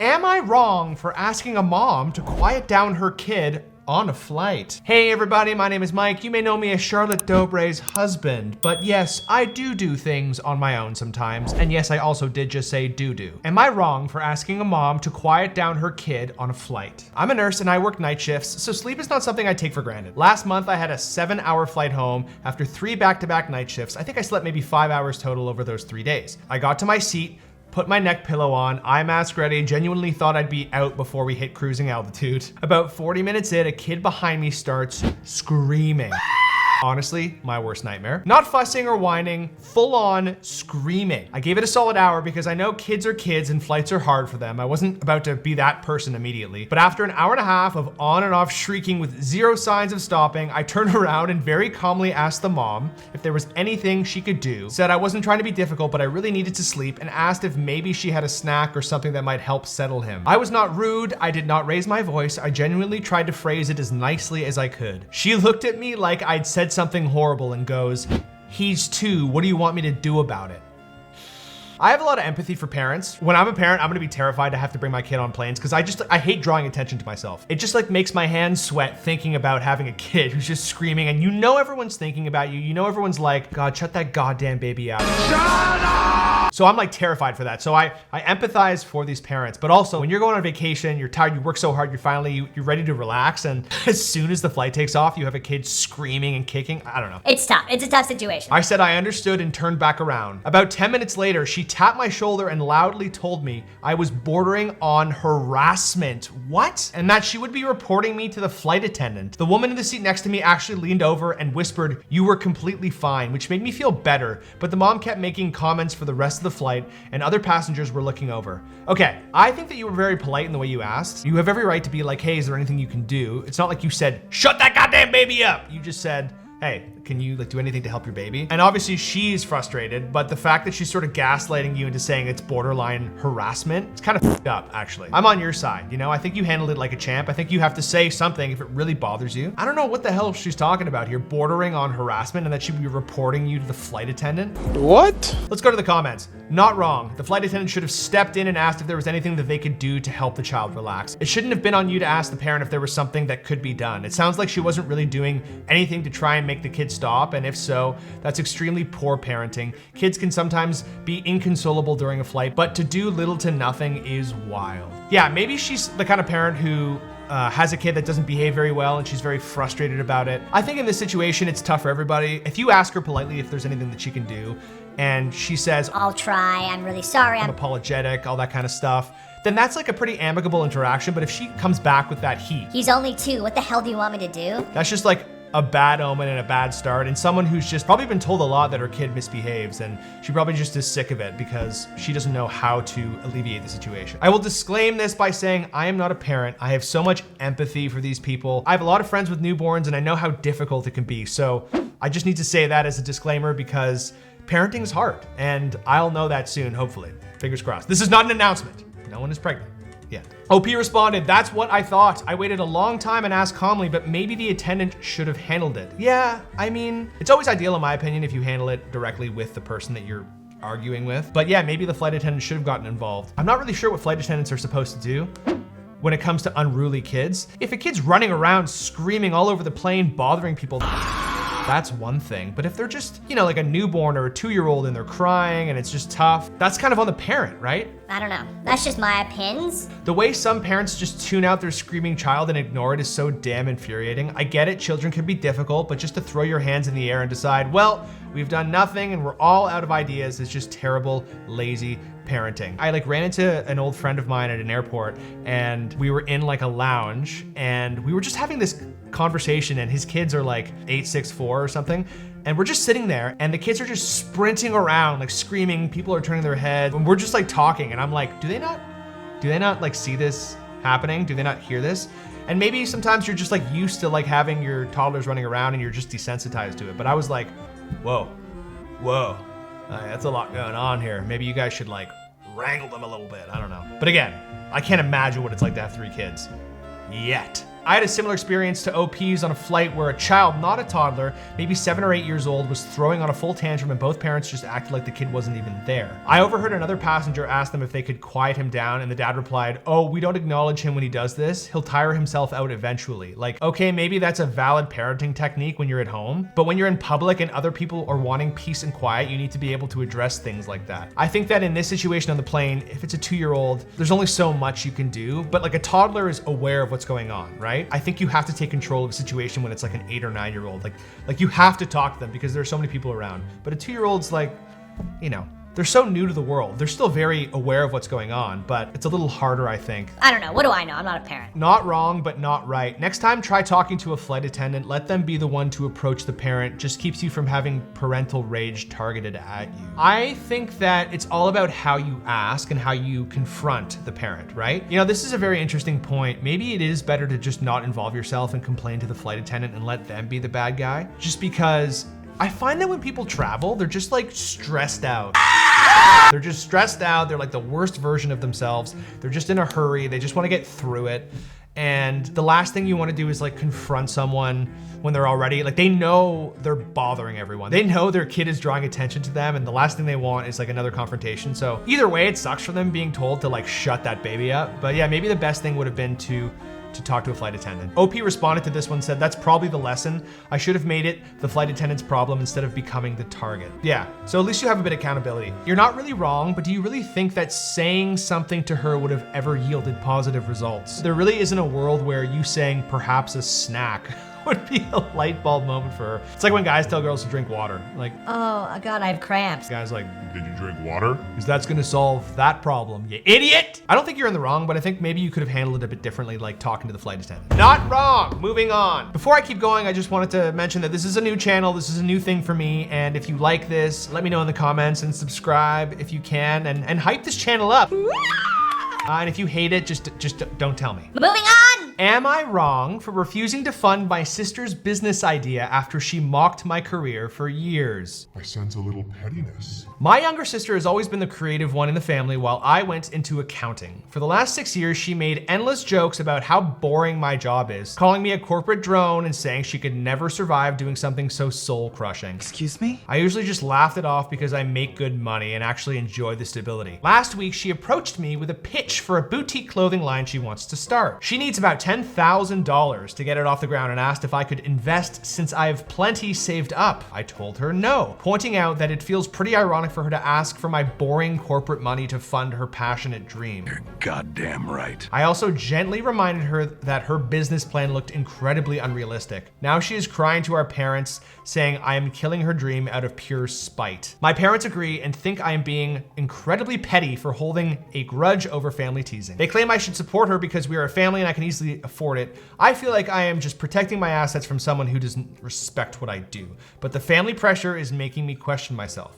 Am I wrong for asking a mom to quiet down her kid on a flight? Hey everybody, my name is Mike. You may know me as Charlotte Dobre's husband, but yes, I do things on my own sometimes. And yes, I also did just say do. Am I wrong for asking a mom to quiet down her kid on a flight? I'm a nurse and I work night shifts, so sleep is not something I take for granted. Last month, I had a 7-hour flight home after 3 back-to-back night shifts. I think I slept maybe 5 hours total over those 3 days. I got to my seat, put my neck pillow on, eye mask ready, genuinely thought I'd be out before we hit cruising altitude. About 40 minutes in, a kid behind me starts screaming. Honestly, my worst nightmare. Not fussing or whining, full on screaming. I gave it a solid hour because I know kids are kids and flights are hard for them. I wasn't about to be that person immediately. But after an hour and a half of on and off shrieking with zero signs of stopping, I turned around and very calmly asked the mom if there was anything she could do. Said I wasn't trying to be difficult, but I really needed to sleep, and asked if maybe she had a snack or something that might help settle him. I was not rude. I did not raise my voice. I genuinely tried to phrase it as nicely as I could. She looked at me like I'd said something horrible and goes, "He's 2, what do you want me to do about it?" I have a lot of empathy for parents. When I'm a parent, I'm gonna be terrified to have to bring my kid on planes because I hate drawing attention to myself. It just like makes my hands sweat thinking about having a kid who's just screaming, and you know everyone's thinking about you. You know everyone's like, God, shut that goddamn baby out. Shut up! So I'm like terrified for that. So I empathize for these parents, but also when you're going on vacation, you're tired, you work so hard, you're ready to relax, and as soon as the flight takes off, you have a kid screaming and kicking. I don't know. It's tough. It's a tough situation. I said I understood and turned back around. About 10 minutes later, she tapped my shoulder and loudly told me I was bordering on harassment. What? And that she would be reporting me to the flight attendant. The woman in the seat next to me actually leaned over and whispered, "You were completely fine," which made me feel better, but the mom kept making comments for the rest of the flight and other passengers were looking over. Okay, I think that you were very polite in the way you asked. You have every right to be like, hey, is there anything you can do? It's not like you said, shut that goddamn baby up. You just said, hey, can you like do anything to help your baby? And obviously she's frustrated, but the fact that she's sort of gaslighting you into saying it's borderline harassment, it's kind of fucked up actually. I'm on your side, you know? I think you handled it like a champ. I think you have to say something if it really bothers you. I don't know what the hell she's talking about here, bordering on harassment, and that she'd be reporting you to the flight attendant. What? Let's go to the comments. Not wrong. The flight attendant should have stepped in and asked if there was anything that they could do to help the child relax. It shouldn't have been on you to ask the parent if there was something that could be done. It sounds like she wasn't really doing anything to try and make the kid stop, and if so, that's extremely poor parenting. Kids can sometimes be inconsolable during a flight, but to do little to nothing is wild. Yeah, maybe she's the kind of parent who has a kid that doesn't behave very well and she's very frustrated about it. I think in this situation, it's tough for everybody. If you ask her politely if there's anything that she can do, and she says, I'll try, I'm really sorry, I'm apologetic, all that kind of stuff, then that's like a pretty amicable interaction. But if she comes back with that heat, he's only 2, what the hell do you want me to do? That's just like a bad omen and a bad start, and someone who's just probably been told a lot that her kid misbehaves, and she probably just is sick of it because she doesn't know how to alleviate the situation. I will disclaim this by saying I am not a parent. I have so much empathy for these people. I have a lot of friends with newborns and I know how difficult it can be. So I just need to say that as a disclaimer because parenting is hard, and I'll know that soon, hopefully. Fingers crossed. This is not an announcement. No one is pregnant. Yeah. OP responded, that's what I thought. I waited a long time and asked calmly, but maybe the attendant should have handled it. Yeah, I mean, it's always ideal in my opinion if you handle it directly with the person that you're arguing with. But yeah, maybe the flight attendant should have gotten involved. I'm not really sure what flight attendants are supposed to do when it comes to unruly kids. If a kid's running around screaming all over the plane, bothering people, that's one thing. But if they're just, you know, like a newborn or a 2-year-old and they're crying and it's just tough, that's kind of on the parent, right? I don't know. That's just my opinions. The way some parents just tune out their screaming child and ignore it is so damn infuriating. I get it, children can be difficult, but just to throw your hands in the air and decide, well, we've done nothing and we're all out of ideas is just terrible, lazy parenting. I like ran into an old friend of mine at an airport, and we were in like a lounge and we were just having this conversation, and his kids are like 8, 6, 4 or something. And we're just sitting there and the kids are just sprinting around, like screaming, people are turning their head, and we're just like talking, and I'm like, do they not like see this happening? Do they not hear this? And maybe sometimes you're just like used to like having your toddlers running around and you're just desensitized to it. But I was like, whoa, that's a lot going on here. Maybe you guys should like wrangle them a little bit. I don't know. But again, I can't imagine what it's like to have 3 kids yet. I had a similar experience to OP's on a flight where a child, not a toddler, maybe 7 or 8 years old, was throwing on a full tantrum and both parents just acted like the kid wasn't even there. I overheard another passenger ask them if they could quiet him down, and the dad replied, "Oh, we don't acknowledge him when he does this. He'll tire himself out eventually." Like, okay, maybe that's a valid parenting technique when you're at home, but when you're in public and other people are wanting peace and quiet, you need to be able to address things like that. I think that in this situation on the plane, if it's a 2-year-old, there's only so much you can do, but like a toddler is aware of what's going on, right? I think you have to take control of a situation when it's like an 8 or 9-year-old. Like you have to talk to them because there's so many people around. But a 2-year-old's like, you know, they're so new to the world. They're still very aware of what's going on, but it's a little harder, I think. I don't know. What do I know? I'm not a parent. Not wrong, but not right. Next time, try talking to a flight attendant. Let them be the one to approach the parent. Just keeps you from having parental rage targeted at you. I think that it's all about how you ask and how you confront the parent, right? You know, this is a very interesting point. Maybe it is better to just not involve yourself and complain to the flight attendant and let them be the bad guy. Just because I find that when people travel, they're just like stressed out. They're just stressed out. They're like the worst version of themselves. They're just in a hurry. They just want to get through it. And the last thing you want to do is like confront someone when they're already, like they know they're bothering everyone. They know their kid is drawing attention to them and the last thing they want is like another confrontation. So either way, it sucks for them being told to like shut that baby up. But yeah, maybe the best thing would have been to talk to a flight attendant. OP responded to this one, said, "That's probably the lesson. I should have made it the flight attendant's problem instead of becoming the target." Yeah, so at least you have a bit of accountability. You're not really wrong, but do you really think that saying something to her would have ever yielded positive results? There really isn't a world where you saying perhaps a snack would be a light bulb moment for her. It's like when guys tell girls to drink water. Like, oh God, I have cramps. Guys like, "Did you drink water? Because that's gonna solve that problem, you idiot." I don't think you're in the wrong, but I think maybe you could have handled it a bit differently, like talking to the flight attendant. Not wrong, moving on. Before I keep going, I just wanted to mention that this is a new channel, this is a new thing for me, and if you like this, let me know in the comments and subscribe if you can, and hype this channel up. And if you hate it, just don't tell me. Moving on! Am I wrong for refusing to fund my sister's business idea after she mocked my career for years? I sense a little pettiness. My younger sister has always been the creative one in the family while I went into accounting. For the last 6 years, she made endless jokes about how boring my job is, calling me a corporate drone and saying she could never survive doing something so soul-crushing. Excuse me? I usually just laughed it off because I make good money and actually enjoy the stability. Last week, she approached me with a pitch for a boutique clothing line she wants to start. She needs about $10,000 to get it off the ground and asked if I could invest since I have plenty saved up. I told her no, pointing out that it feels pretty ironic for her to ask for my boring corporate money to fund her passionate dream. You're goddamn right. I also gently reminded her that her business plan looked incredibly unrealistic. Now she is crying to our parents, saying I am killing her dream out of pure spite. My parents agree and think I am being incredibly petty for holding a grudge over family teasing. They claim I should support her because we are a family and I can easily afford it. I feel like I am just protecting my assets from someone who doesn't respect what I do. But the family pressure is making me question myself.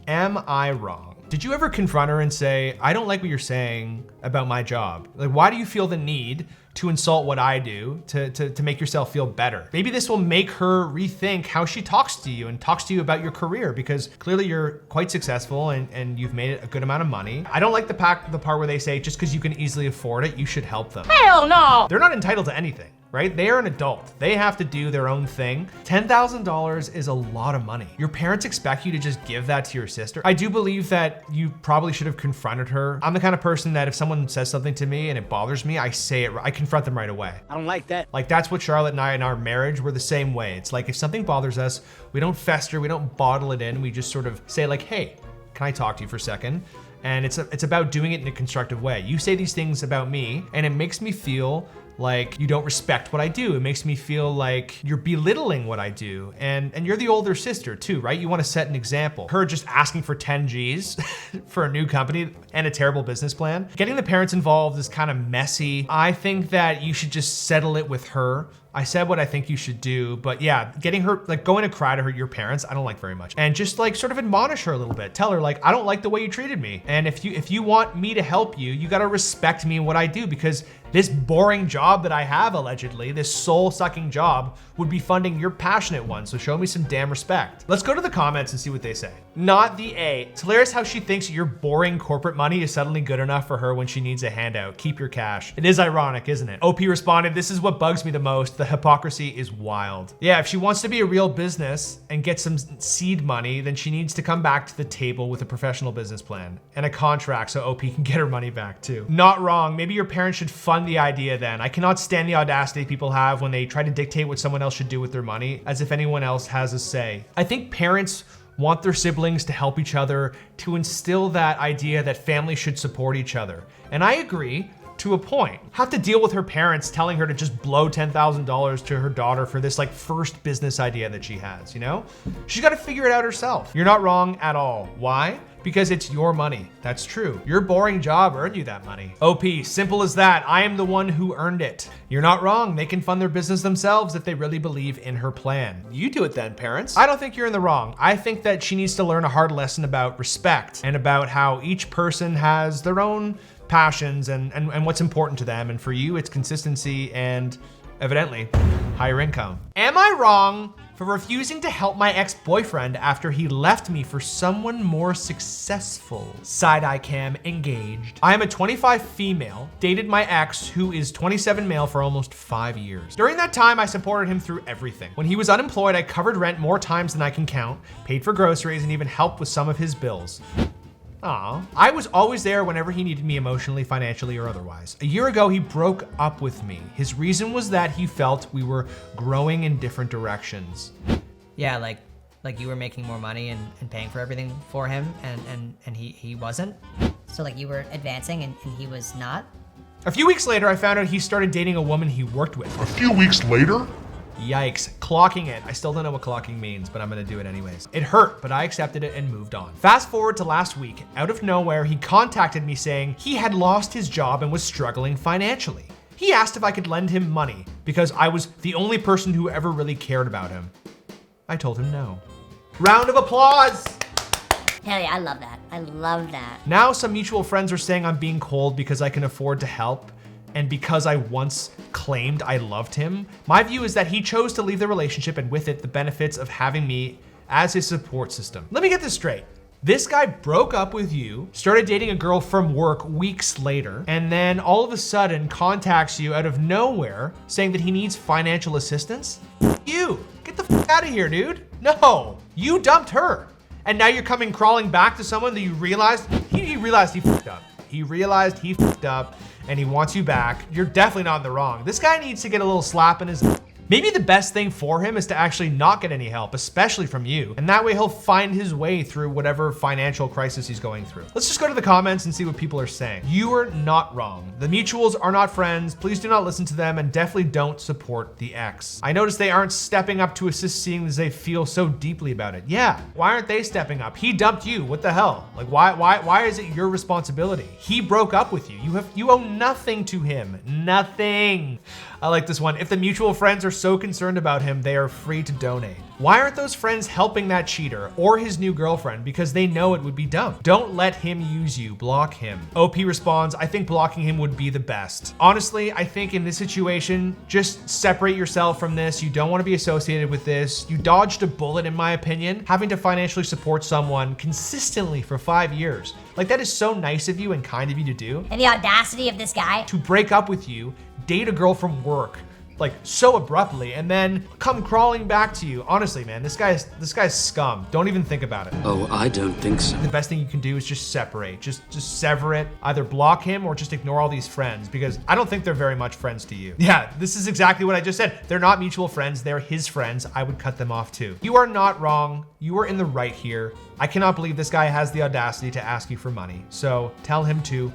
Am I wrong? Did you ever confront her and say, I don't like what you're saying about my job? Like, why do you feel the need to insult what I do to make yourself feel better? Maybe this will make her rethink how she talks to you and talks to you about your career, because clearly you're quite successful and you've made it a good amount of money. I don't like the part where they say, just because you can easily afford it, you should help them. Hell no! They're not entitled to anything, right? They are an adult. They have to do their own thing. $10,000 is a lot of money. Your parents expect you to just give that to your sister. I do believe that you probably should have confronted her. I'm the kind of person that if someone says something to me and it bothers me, I say it, I confront them right away. I don't like that. Like, that's what Charlotte and I in our marriage, we're the same way. It's like if something bothers us, we don't fester, we don't bottle it in. We just sort of say like, hey, can I talk to you for a second? And it's about doing it in a constructive way. You say these things about me and it makes me feel like you don't respect what I do. It makes me feel like you're belittling what I do. And you're the older sister too, right? You want to set an example. Her just asking for 10 G's for a new company and a terrible business plan. Getting the parents involved is kind of messy. I think that you should just settle it with her. I said what I think you should do, but yeah, getting her, like going to cry to her, your parents, I don't like very much. And just like sort of admonish her a little bit. Tell her like, I don't like the way you treated me. And if you want me to help you, you gotta respect me and what I do, because This boring job that I have, allegedly, this soul-sucking job, would be funding your passionate one, so show me some damn respect. Let's go to the comments and see what they say. Not the A. It's hilarious how she thinks your boring corporate money is suddenly good enough for her when she needs a handout. Keep your cash. It is ironic, isn't it? OP responded, this is what bugs me the most. The hypocrisy is wild. Yeah, if she wants to be a real business and get some seed money, then she needs to come back to the table with a professional business plan and a contract so OP can get her money back too. Not wrong. Maybe your parents should fund the idea then. I cannot stand the audacity people have when they try to dictate what someone else should do with their money, as if anyone else has a say. I think parents want their siblings to help each other, to instill that idea that families should support each other. And I agree to a point. Have to deal with her parents telling her to just blow $10,000 to her daughter for this like first business idea that she has, you know? She's got to figure it out herself. You're not wrong at all. Why? Because it's your money. That's true. Your boring job earned you that money. OP, simple as that. I am the one who earned it. You're not wrong. They can fund their business themselves if they really believe in her plan. You do it then, parents. I don't think you're in the wrong. I think that she needs to learn a hard lesson about respect and about how each person has their own passions and what's important to them. And for you, it's consistency and evidently higher income. Am I wrong for refusing to help my ex-boyfriend after he left me for someone more successful? Side-eye cam engaged. I am a 25 female, dated my ex who is 27 male for almost 5 years. During that time, I supported him through everything. When he was unemployed, I covered rent more times than I can count, paid for groceries, and even helped with some of his bills. Aw. I was always there whenever he needed me emotionally, financially, or otherwise. A year ago, he broke up with me. His reason was that he felt we were growing in different directions. Yeah, like you were making more money and paying for everything for him and he wasn't? So like you were advancing and he was not? A few weeks later, I found out he started dating a woman he worked with. A few weeks later? Yikes, clocking it. I still don't know what clocking means, but I'm gonna do it anyways. It hurt, but I accepted it and moved on. Fast forward to last week, out of nowhere, he contacted me saying he had lost his job and was struggling financially. He asked if I could lend him money because I was the only person who ever really cared about him. I told him no. Round of applause. Hell yeah, I love that. I love that. Now some mutual friends are saying I'm being cold because I can afford to help and because I once claimed I loved him. My view is that he chose to leave the relationship and with it, the benefits of having me as his support system. Let me get this straight. This guy broke up with you, started dating a girl from work weeks later, and then all of a sudden contacts you out of nowhere saying that he needs financial assistance? You, get the f out of here, dude. No, you dumped her. And now you're coming crawling back to someone that you realized, he realized he fucked up. He realized he fucked up and he wants you back. You're definitely not in the wrong. This guy needs to get a little slap in his... Maybe the best thing for him is to actually not get any help, especially from you. And that way he'll find his way through whatever financial crisis he's going through. Let's just go to the comments and see what people are saying. You are not wrong. The mutuals are not friends. Please do not listen to them and definitely don't support the ex. I noticed they aren't stepping up to assist seeing as they feel so deeply about it. Yeah, why aren't they stepping up? He dumped you, what the hell? Like why is it your responsibility? He broke up with you. You owe nothing to him, nothing. I like this one. If the mutual friends are so concerned about him, they are free to donate. Why aren't those friends helping that cheater or his new girlfriend? Because they know it would be dumb. Don't let him use you, block him. OP responds, I think blocking him would be the best. Honestly, I think in this situation, just separate yourself from this. You don't want to be associated with this. You dodged a bullet in my opinion, having to financially support someone consistently for 5 years. Like that is so nice of you and kind of you to do. And the audacity of this guy. To break up with you, date a girl from work, like so abruptly, and then come crawling back to you. Honestly, man, this guy's scum. Don't even think about it. Oh, I don't think so. The best thing you can do is just separate. Just sever it. Either block him or just ignore all these friends because I don't think they're very much friends to you. Yeah, this is exactly what I just said. They're not mutual friends. They're his friends. I would cut them off too. You are not wrong. You are in the right here. I cannot believe this guy has the audacity to ask you for money. So tell him to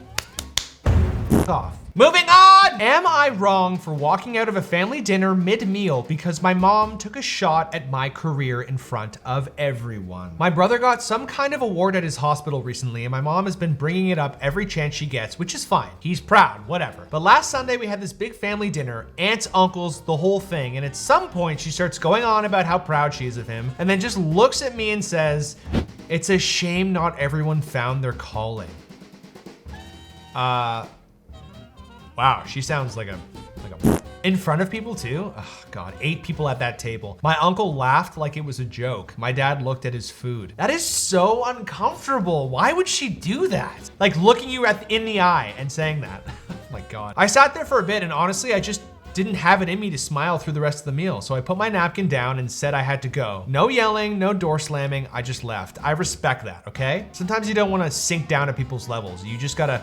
off. Moving on! Am I wrong for walking out of a family dinner mid-meal because my mom took a shot at my career in front of everyone? My brother got some kind of award at his hospital recently and my mom has been bringing it up every chance she gets, which is fine. He's proud, whatever. But last Sunday we had this big family dinner, aunts, uncles, the whole thing, and at some point she starts going on about how proud she is of him and then just looks at me and says, it's a shame not everyone found their calling. Wow, she sounds like a in front of people too? Oh God, 8 people at that table. My uncle laughed like it was a joke. My dad looked at his food. That is so uncomfortable. Why would she do that? Like looking you in the eye and saying that. Oh my God. I sat there for a bit and honestly, I just didn't have it in me to smile through the rest of the meal. So I put my napkin down and said I had to go. No yelling, no door slamming, I just left. I respect that, okay? Sometimes you don't wanna sink down to people's levels. You just gotta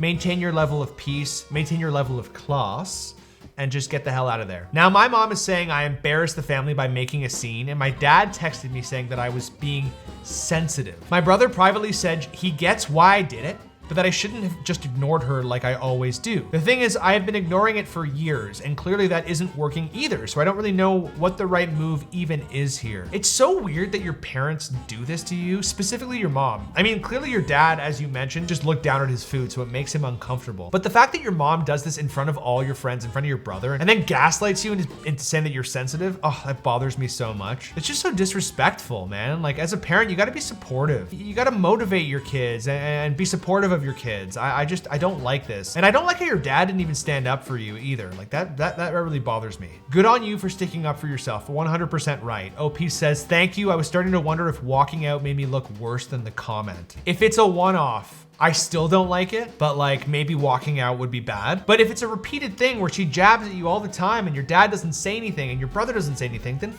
maintain your level of peace, maintain your level of class, and just get the hell out of there. Now, my mom is saying I embarrassed the family by making a scene, and my dad texted me saying that I was being sensitive. My brother privately said he gets why I did it, but that I shouldn't have just ignored her like I always do. The thing is, I have been ignoring it for years, and clearly that isn't working either, so I don't really know what the right move even is here. It's so weird that your parents do this to you, specifically your mom. I mean, clearly your dad, as you mentioned, just looked down at his food, so it makes him uncomfortable. But the fact that your mom does this in front of all your friends, in front of your brother, and then gaslights you into saying that you're sensitive, oh, that bothers me so much. It's just so disrespectful, man. Like, as a parent, you gotta be supportive. You gotta motivate your kids and be supportive of your kids. I don't like this. And I don't like how your dad didn't even stand up for you either. Like that really bothers me. Good on you for sticking up for yourself. 100% right. OP says, thank you. I was starting to wonder if walking out made me look worse than the comment. If it's a one-off, I still don't like it, but like maybe walking out would be bad. But if it's a repeated thing where she jabs at you all the time and your dad doesn't say anything and your brother doesn't say anything, then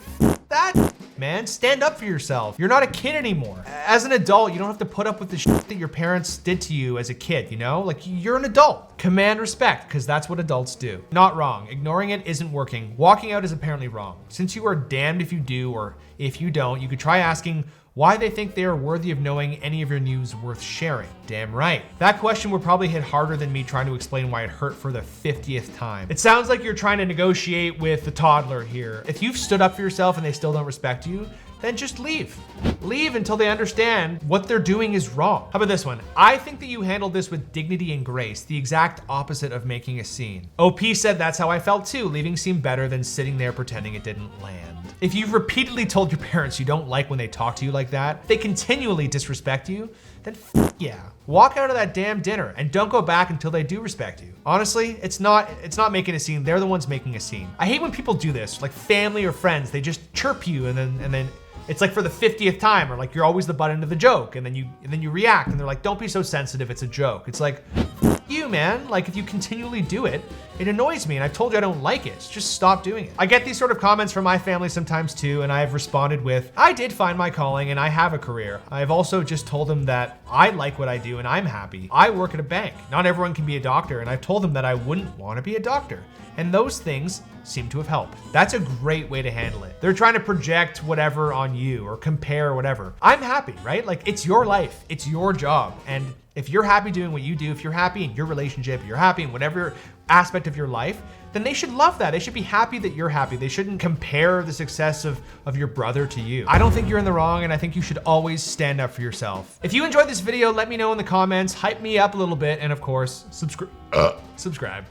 that, man, stand up for yourself. You're not a kid anymore. As an adult, you don't have to put up with the shit that your parents did to you as a kid, you know? Like, you're an adult. Command respect, because that's what adults do. Not wrong. Ignoring it isn't working. Walking out is apparently wrong. Since you are damned if you do or if you don't, you could try asking why they think they are worthy of knowing any of your news worth sharing. Damn right. That question would probably hit harder than me trying to explain why it hurt for the 50th time. It sounds like you're trying to negotiate with the toddler here. If you've stood up for yourself and they still don't respect you, then just leave. Leave until they understand what they're doing is wrong. How about this one? I think that you handled this with dignity and grace, the exact opposite of making a scene. OP said that's how I felt too. Leaving seemed better than sitting there pretending it didn't land. If you've repeatedly told your parents you don't like when they talk to you like that, they continually disrespect you, then yeah. Walk out of that damn dinner and don't go back until they do respect you. Honestly, it's not making a scene. They're the ones making a scene. I hate when people do this, like family or friends, they just chirp you and then it's like for the 50th time, or like you're always the butt end of the joke, and then you react and they're like, don't be so sensitive, it's a joke. It's like, you, man. Like, if you continually do it, it annoys me, and I've told you I don't like it. So just stop doing it. I get these sort of comments from my family sometimes too, and I have responded with, I did find my calling and I have a career. I've also just told them that I like what I do and I'm happy. I work at a bank. Not everyone can be a doctor, and I've told them that I wouldn't want to be a doctor. And those things seem to have helped. That's a great way to handle it. They're trying to project whatever on you or compare whatever. I'm happy, right? Like, it's your life, it's your job. And if you're happy doing what you do, if you're happy in your relationship, you're happy in whatever aspect of your life, then they should love that. They should be happy that you're happy. They shouldn't compare the success of your brother to you. I don't think you're in the wrong, and I think you should always stand up for yourself. If you enjoyed this video, let me know in the comments, hype me up a little bit, and of course, subscribe.